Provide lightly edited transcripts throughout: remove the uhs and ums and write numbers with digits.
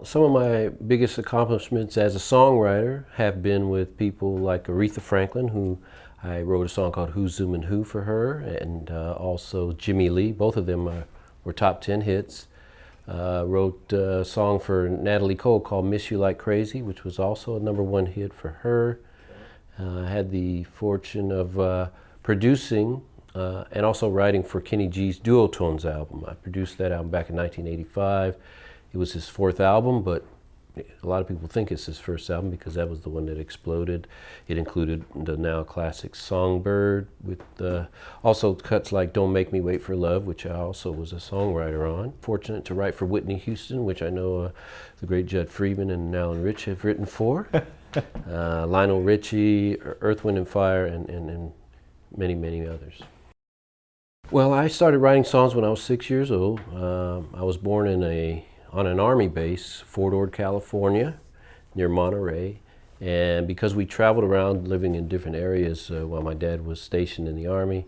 some of my biggest accomplishments as a songwriter have been with people like Aretha Franklin, who I wrote a song called Who's Zoomin' Who for her, and also Jimmy Lee. Both of them were top 10 hits. Wrote a song for Natalie Cole called Miss You Like Crazy, which was also a #1 hit for her. I had the fortune of producing and also writing for Kenny G's Duotones album. I produced that album back in 1985. It was his 4th album, but a lot of people think it's his 1st album because that was the one that exploded. It included the now classic Songbird with also cuts like Don't Make Me Wait for Love, which I also was a songwriter on. Fortunate to write for Whitney Houston, which I know the great Judd Friedman and Alan Rich have written for. Lionel Richie, Earth, Wind and Fire, and many, many others. Well, I started writing songs when I was 6 years old. I was born on an Army base, Fort Ord, California, near Monterey. And because we traveled around living in different areas while my dad was stationed in the Army,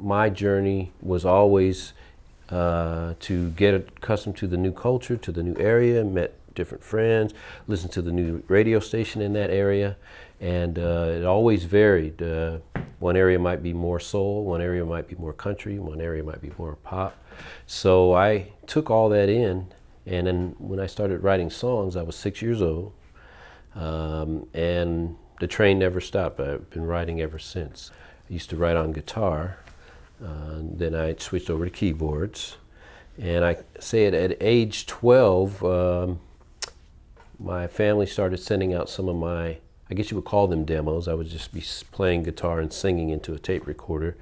my journey was always to get accustomed to the new culture, to the new area, met different friends, listened to the new radio station in that area, and it always varied. One area might be more soul, one area might be more country, one area might be more pop. So I took all that in, and then when I started writing songs, I was 6 years old, and the train never stopped. I've been writing ever since. I used to write on guitar, then I switched over to keyboards, and I say it at age 12, my family started sending out some of my, I guess you would call them demos. I would just be playing guitar and singing into a tape recorder.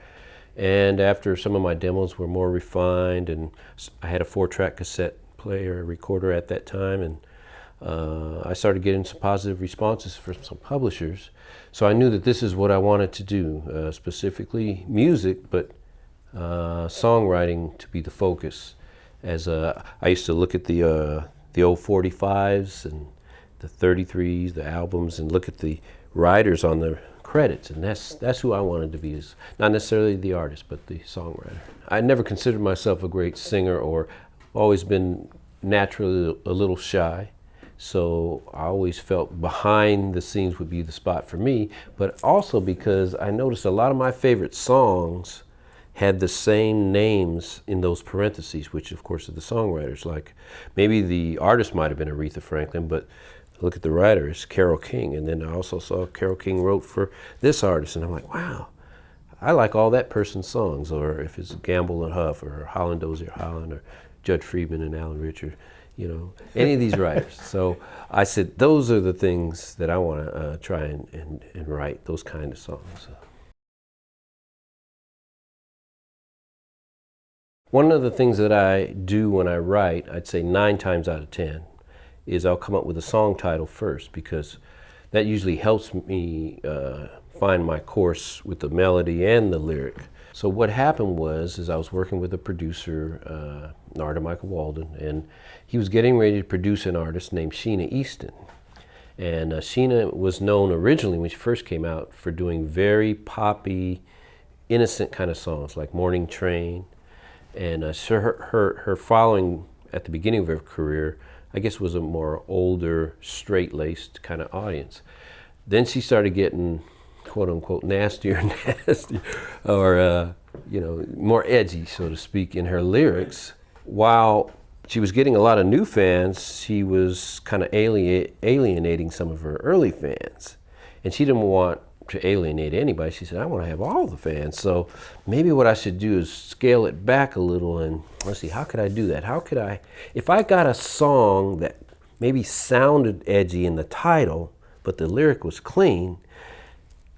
And after some of my demos were more refined, and I had a 4-track cassette player recorder at that time, and I started getting some positive responses from some publishers. So I knew that this is what I wanted to do, specifically music, but songwriting to be the focus. As I used to look at the old 45s and the 33s, the albums, and look at the writers on the credits, and that's who I wanted to be, is not necessarily the artist, but the songwriter. I never considered myself a great singer, or always been naturally a little shy, so I always felt behind the scenes would be the spot for me, but also because I noticed a lot of my favorite songs had the same names in those parentheses, which of course are the songwriters. Like maybe the artist might have been Aretha Franklin, but look at the writer, it's Carole King. And then I also saw Carole King wrote for this artist, and I'm like, wow, I like all that person's songs. Or if it's Gamble and Huff, or Holland Dozier Holland, or Judd Friedman and Alan Richard, you know, any of these writers. So I said, those are the things that I want to try and write, those kind of songs. One of the things that I do when I write, I'd say 9 times out of 10, is I'll come up with a song title first, because that usually helps me find my course with the melody and the lyric. So what happened was I was working with a producer, Narda Michael Walden, and he was getting ready to produce an artist named Sheena Easton. And Sheena was known originally when she first came out for doing very poppy, innocent kind of songs like Morning Train. And so her following at the beginning of her career, I guess, was a more older, straight-laced kind of audience. Then she started getting, quote unquote, nastier and nastier, or you know, more edgy, so to speak, in her lyrics. While she was getting a lot of new fans, she was kind of alienating some of her early fans. And she didn't want to alienate anybody. She said, I want to have all the fans. So maybe what I should do is scale it back a little, and let's see, how could I do that? How could I, if I got a song that maybe sounded edgy in the title, but the lyric was clean.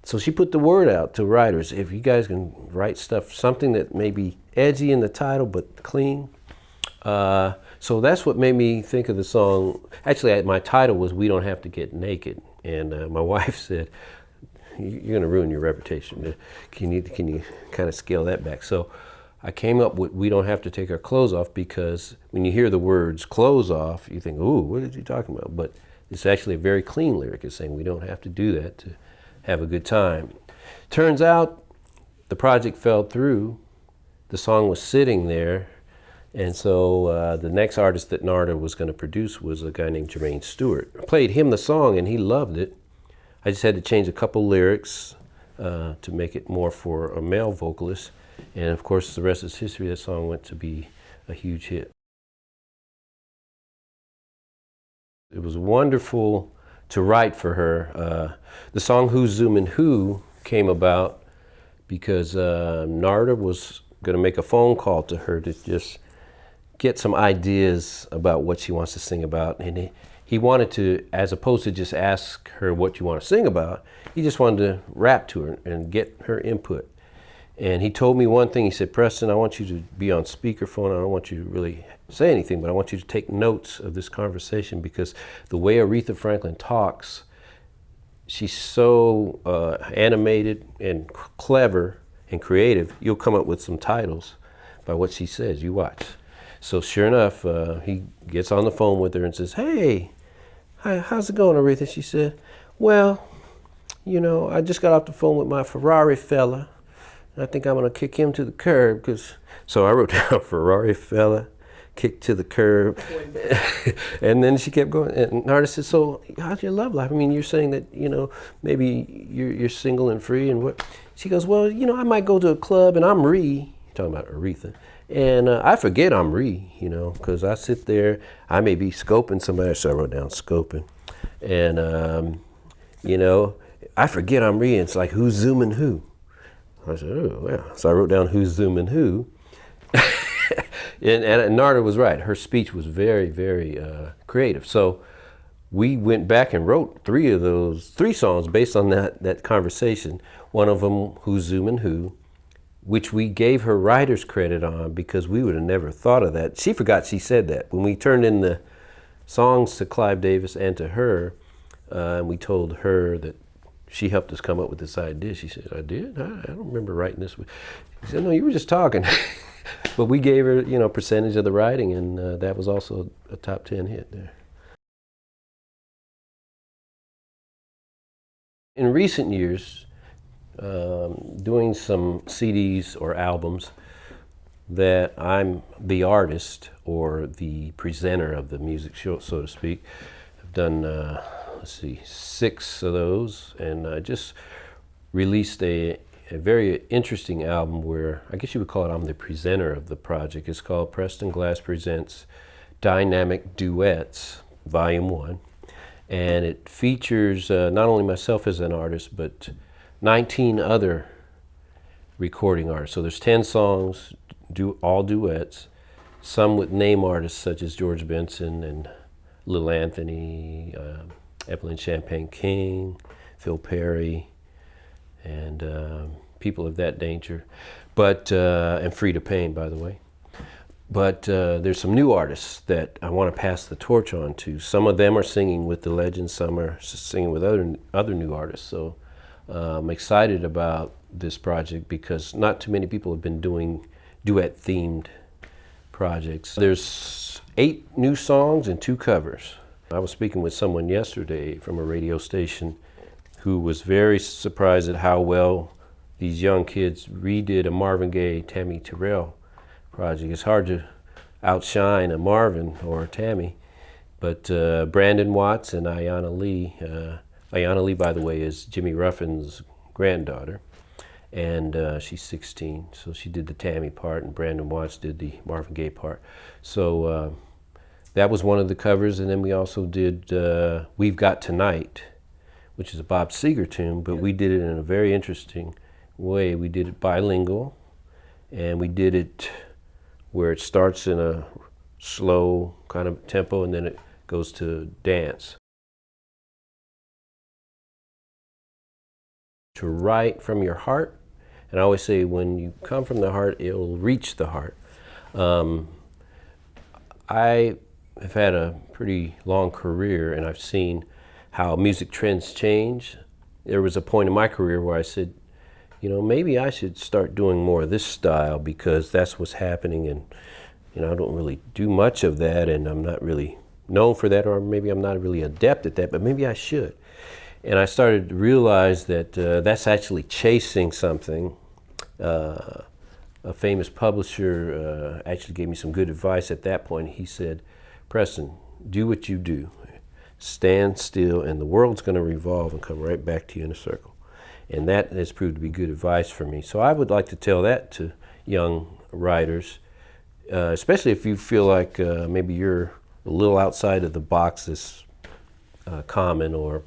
So she put the word out to writers, if you guys can write stuff, something that may be edgy in the title, but clean. So that's what made me think of the song. Actually, my title was We Don't Have to Get Naked. And my wife said, you're going to ruin your reputation. Can you kind of scale that back? So I came up with We Don't Have to Take Our Clothes Off, because when you hear the words clothes off, you think, ooh, what is he talking about? But it's actually a very clean lyric. It's saying we don't have to do that to have a good time. Turns out the project fell through. The song was sitting there, And so the next artist that Narda was going to produce was a guy named Jermaine Stewart. I played him the song and he loved it. I just had to change a couple lyrics to make it more for a male vocalist. And of course, the rest is history. That song went to be a huge hit. It was wonderful to write for her. The song Who's Zoomin' Who came about because Narda was going to make a phone call to her to just get some ideas about what she wants to sing about. And he wanted to, as opposed to just ask her what you want to sing about, he just wanted to rap to her and get her input. And he told me one thing. He said, Preston, I want you to be on speakerphone. I don't want you to really say anything, but I want you to take notes of this conversation, because the way Aretha Franklin talks, she's so animated and clever and creative, you'll come up with some titles by what she says. You watch. So sure enough, he gets on the phone with her and says, hey, how's it going, Aretha? She said, well, you know, I just got off the phone with my Ferrari fella. I think I'm going to kick him to the curb, because, so I wrote down Ferrari fella, kicked to the curb. And then she kept going. And Narda said, so how's your love life? I mean, you're saying that, you know, maybe you're single and free and what? She goes, well, you know, I might go to a club and I'm Ree, talking about Aretha, and I forget I'm Ree, you know, because I sit there, I may be scoping somebody, so I wrote down scoping. And, you know, I forget I'm Ree, and it's like, who's zooming who? I said, oh, yeah. So I wrote down who's zooming who. and Narda was right. Her speech was very, very creative. So we went back and wrote three songs based on that conversation. One of them, Who's Zooming Who, which we gave her writer's credit on because we would have never thought of that. She forgot she said that. When we turned in the songs to Clive Davis and to her, and we told her that she helped us come up with this idea. She said, I did? I don't remember writing this. She said, no, you were just talking. But we gave her, you know, a percentage of the writing, and that was also a top 10 hit there. In recent years, doing some CDs or albums that I'm the artist or the presenter of the music show, so to speak. I've done, let's see, 6 of those, and I just released a very interesting album where I guess you would call it I'm the presenter of the project. It's called Preston Glass Presents Dynamic Duets, Volume 1. And it features not only myself as an artist, but 19 other recording artists. So there's 10 songs, all duets, some with name artists such as George Benson and Lil Anthony, Evelyn Champagne King, Phil Perry, and people of that nature, but and Frida Payne, by the way. But there's some new artists that I want to pass the torch on to. Some of them are singing with the legends, some are singing with other new artists. So I'm excited about this project because not too many people have been doing duet-themed projects. There's 8 new songs and 2 covers. I was speaking with someone yesterday from a radio station who was very surprised at how well these young kids redid a Marvin Gaye, Tammy Terrell project. It's hard to outshine a Marvin or a Tammy, but Brandon Watts and Ayanna Lee. Ayanna Lee, by the way, is Jimmy Ruffin's granddaughter, and she's 16, so she did the Tammy part, and Brandon Watts did the Marvin Gaye part. So that was one of the covers, and then we also did We've Got Tonight, which is a Bob Seger tune, but we did it in a very interesting way. We did it bilingual, and we did it where it starts in a slow kind of tempo and then it goes to dance. To write from your heart, and I always say when you come from the heart, it'll reach the heart. I have had a pretty long career, and I've seen how music trends change. There was a point in my career where I said, you know, maybe I should start doing more of this style because that's what's happening, and you know, I don't really do much of that, and I'm not really known for that, or maybe I'm not really adept at that, but maybe I should. And I started to realize that that's actually chasing something a famous publisher actually gave me some good advice at that point. He said, Preston, do what you do. Stand still and the world's going to revolve and come right back to you in a circle. And that has proved to be good advice for me. So I would like to tell that to young writers, especially if you feel like maybe you're a little outside of the box that's common or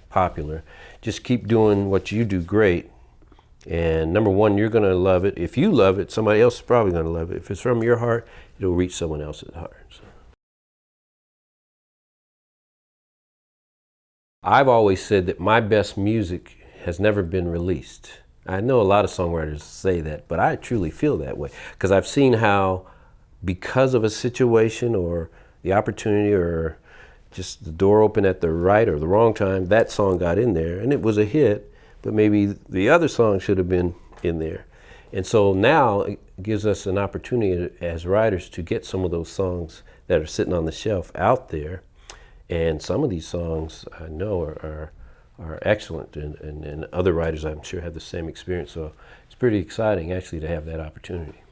popular. Just keep doing what you do great. And number one, you're going to love it. If you love it, somebody else is probably going to love it. If it's from your heart, it'll reach someone else's heart. So. I've always said that my best music has never been released. I know a lot of songwriters say that, but I truly feel that way because I've seen how, because of a situation or the opportunity or just the door open at the right or the wrong time, that song got in there and it was a hit, but maybe the other song should have been in there. And so now it gives us an opportunity as writers to get some of those songs that are sitting on the shelf out there. And some of these songs I know are excellent, and other writers I'm sure have the same experience. So it's pretty exciting actually to have that opportunity.